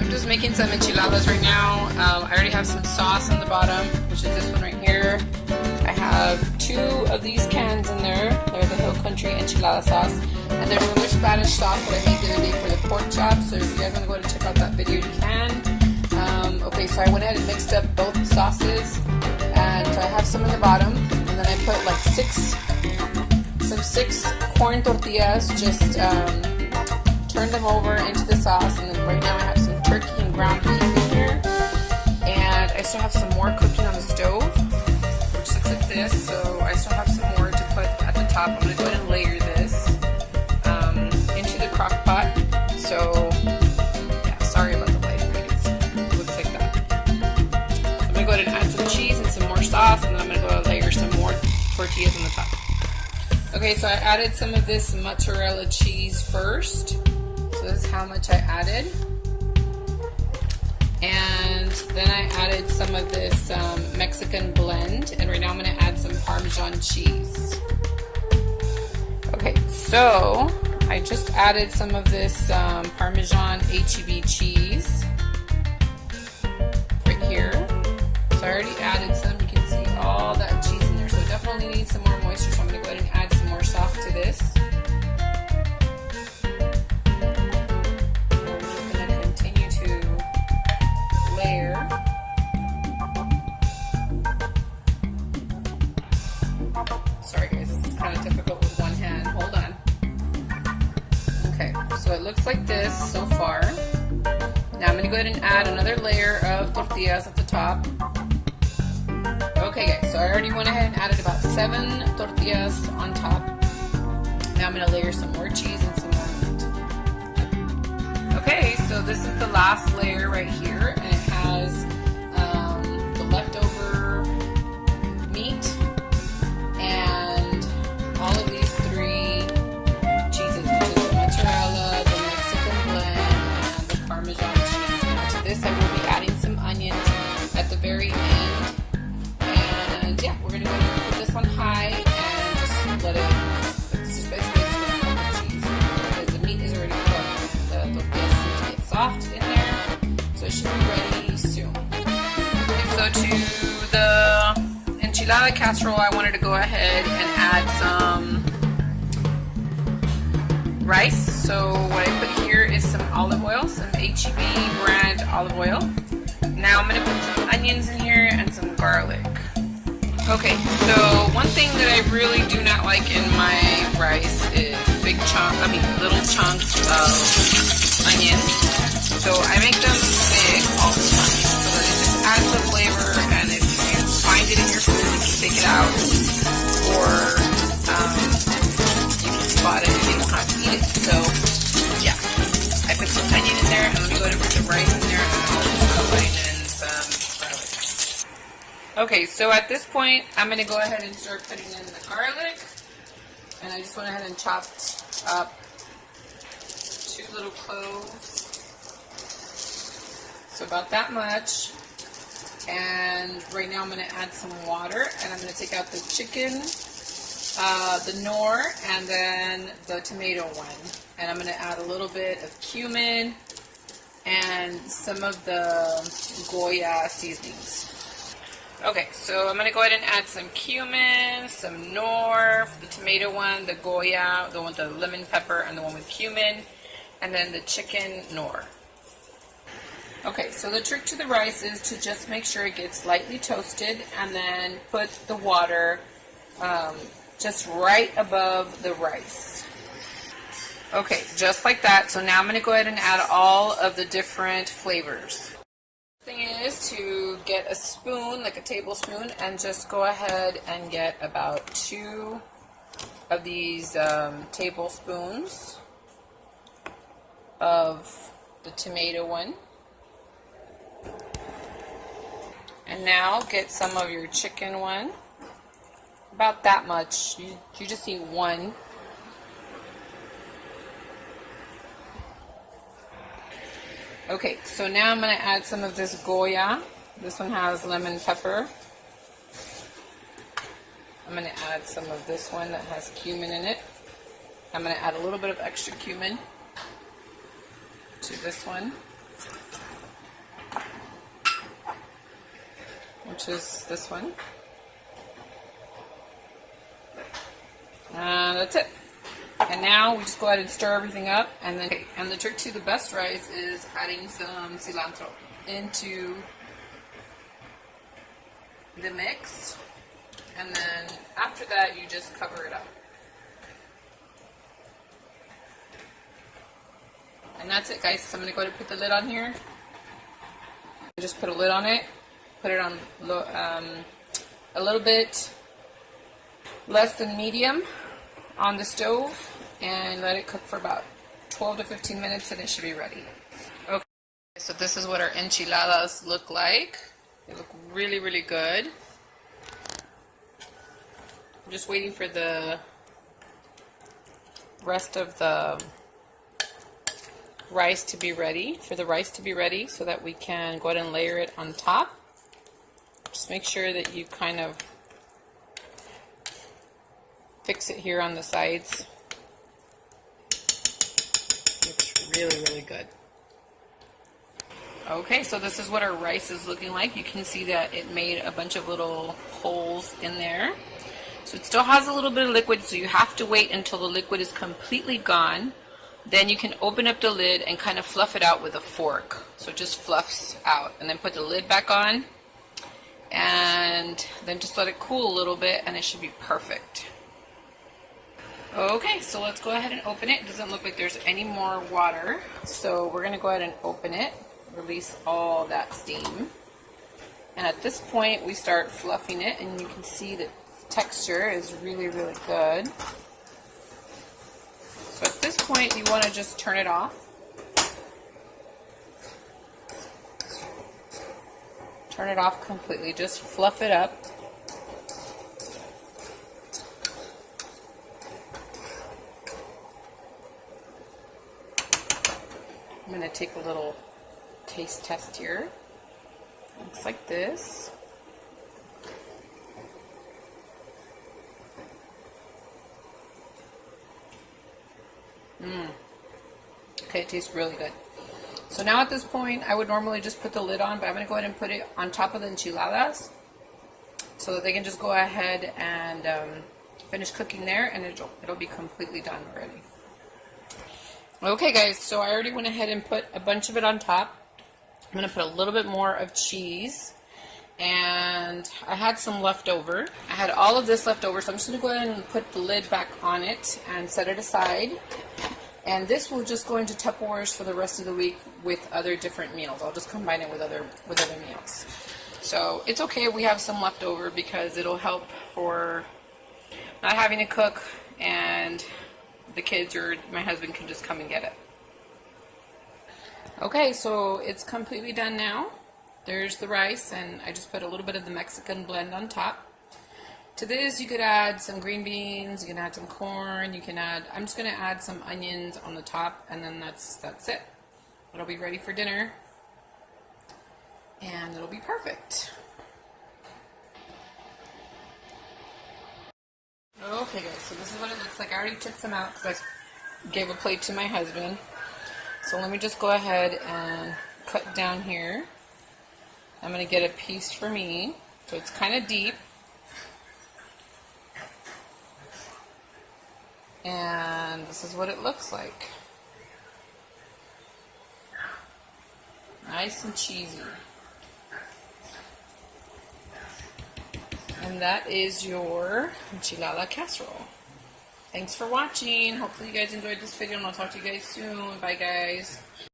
I'm just making some enchiladas right now. I already have some sauce on the bottom, which is this one right here. I have 2 of these cans in there. They're the Hill Country enchilada sauce. And there's another Spanish sauce that I made the other day for the pork chop. So if you guys want to go and check out that video, you can. Okay, so I went ahead and mixed up both sauces. And so I have some in the bottom. And then I put like 6 corn tortillas, just turn them over into the sauce. And then right now I have some turkey and ground beef in here. And I still have some more cooking on the stove, which looks like this. So I still have some more to put at the top. I'm going to go ahead and layer this into the crock pot. So yeah, sorry about the lighting, it looks like that. So I'm going to go ahead and add some cheese and some more sauce, and then I'm going to go ahead and layer some more tortillas on the top. Okay, so I added some of this mozzarella cheese first. So this is how much I added. And then I added some of this Mexican blend. And right now I'm going to add some Parmesan cheese. Okay, so I just added some of this Parmesan HEB cheese right here. So I already added some. You can see all that cheese in there. So it definitely needs some more moisture. So I'm going to go ahead and add some more sauce to this. We're just going to continue to layer. Sorry guys, this is kind of difficult with one hand. Hold on. Okay, so it looks like this so far. Now I'm going to go ahead and add another layer of tortillas at the top. Okay guys, so I already went ahead and added about 7 tortillas on top. Now I'm going to layer some more cheese and some more meat. Okay, so this is the last layer right here, and it has the leftover meat and all of these 3 cheeses, which is the mozzarella, the Mexican blend, and the Parmesan cheese. Now to this I will be adding some onions at the very end. And yeah, we're going to go ahead and put this on high and just let it cook. It's just basically just going to cook the cheese because the meat is already cooked. The tortillas need to get soft in there, so it should be ready soon. So to the enchilada casserole, I wanted to go ahead and add some rice. So what I put here is some olive oil, some HEB brand olive oil. Now I'm going to put some onions in here and some garlic. Okay, so one thing that I really do not like in my rice is little chunks of onions. So I make them big all the time so that it just adds the flavor, and if you find it in your food, you can take it out, or you can spot it and you don't have to eat it. So yeah, I put some onion in there, and let me go ahead and put the rice in there, and then I'll just combine in some garlic. Okay, so at this point, I'm going to go ahead and start putting in the garlic. And I just went ahead and chopped up 2 little cloves. So about that much. And right now I'm going to add some water. And I'm going to take out the chicken, the Knorr, and then the tomato one. And I'm going to add a little bit of cumin and some of the Goya seasonings. Okay, so I'm going to go ahead and add some cumin, some Knorr, the tomato one, the Goya, the one with the lemon pepper, and the one with cumin, and then the chicken Knorr. Okay, so the trick to the rice is to just make sure it gets lightly toasted, and then put the water just right above the rice. Okay, just like that. So now I'm going to go ahead and add all of the different flavors. Thing is to get a spoon, like a tablespoon, and just go ahead and get about 2 of these tablespoons of the tomato one. And now get some of your chicken one, about that much. You just need 1. Okay, so now I'm going to add some of this Goya. This one has lemon pepper. I'm going to add some of this one that has cumin in it. I'm going to add a little bit of extra cumin to this one. which is this one. And that's it. And now we just go ahead and stir everything up, and the trick to the best rice is adding some cilantro into the mix, and then after that you just cover it up. And that's it, guys. So I'm going to go ahead and put the lid on here. Just put a lid on it, put it on a little bit less than medium on the stove, and let it cook for about 12 to 15 minutes, and it should be ready. Okay, so this is what our enchiladas look like. They look really, really good. I'm just waiting for the rest of the rice to be ready, so that we can go ahead and layer it on top. Just make sure that you kind of fix it here on the sides. Looks really, really good. Okay, so this is what our rice is looking like. You can see that it made a bunch of little holes in there. So it still has a little bit of liquid, so you have to wait until the liquid is completely gone. Then you can open up the lid and kind of fluff it out with a fork. So it just fluffs out. And then put the lid back on. And then just let it cool a little bit, and it should be perfect. Okay, so let's go ahead and open it. It doesn't look like there's any more water. So we're going to go ahead and open it. Release all that steam. And at this point, we start fluffing it. And you can see the texture is really, really good. So at this point, you want to just turn it off. Turn it off completely. Just fluff it up. I'm going to take a little taste test here. Looks like this. Okay, it tastes really good. So now at this point, I would normally just put the lid on, but I'm going to go ahead and put it on top of the enchiladas so that they can just go ahead and finish cooking there, and it'll be completely done already. Okay, guys, so I already went ahead and put a bunch of it on top. I'm going to put a little bit more of cheese, and I had some left over. I had all of this left over, so I'm just going to go ahead and put the lid back on it and set it aside. And this will just go into Tupperwares for the rest of the week with other different meals. I'll just combine it with other meals. So it's okay we have some left over, because it'll help for not having to cook, and the kids or my husband can just come and get it. Okay, so it's completely done now. There's the rice, and I just put a little bit of the Mexican blend on top. To this, you could add some green beans, you can add some corn, I'm just going to add some onions on the top, and then that's it. It'll be ready for dinner, and it'll be perfect. Okay, guys, so this is what it looks like. I already took some out because I gave a plate to my husband. So let me just go ahead and cut down here. I'm going to get a piece for me. So it's kind of deep. And this is what it looks like. Nice and cheesy. And that is your enchilada casserole. Thanks for watching. Hopefully you guys enjoyed this video, and I'll talk to you guys soon. Bye, guys.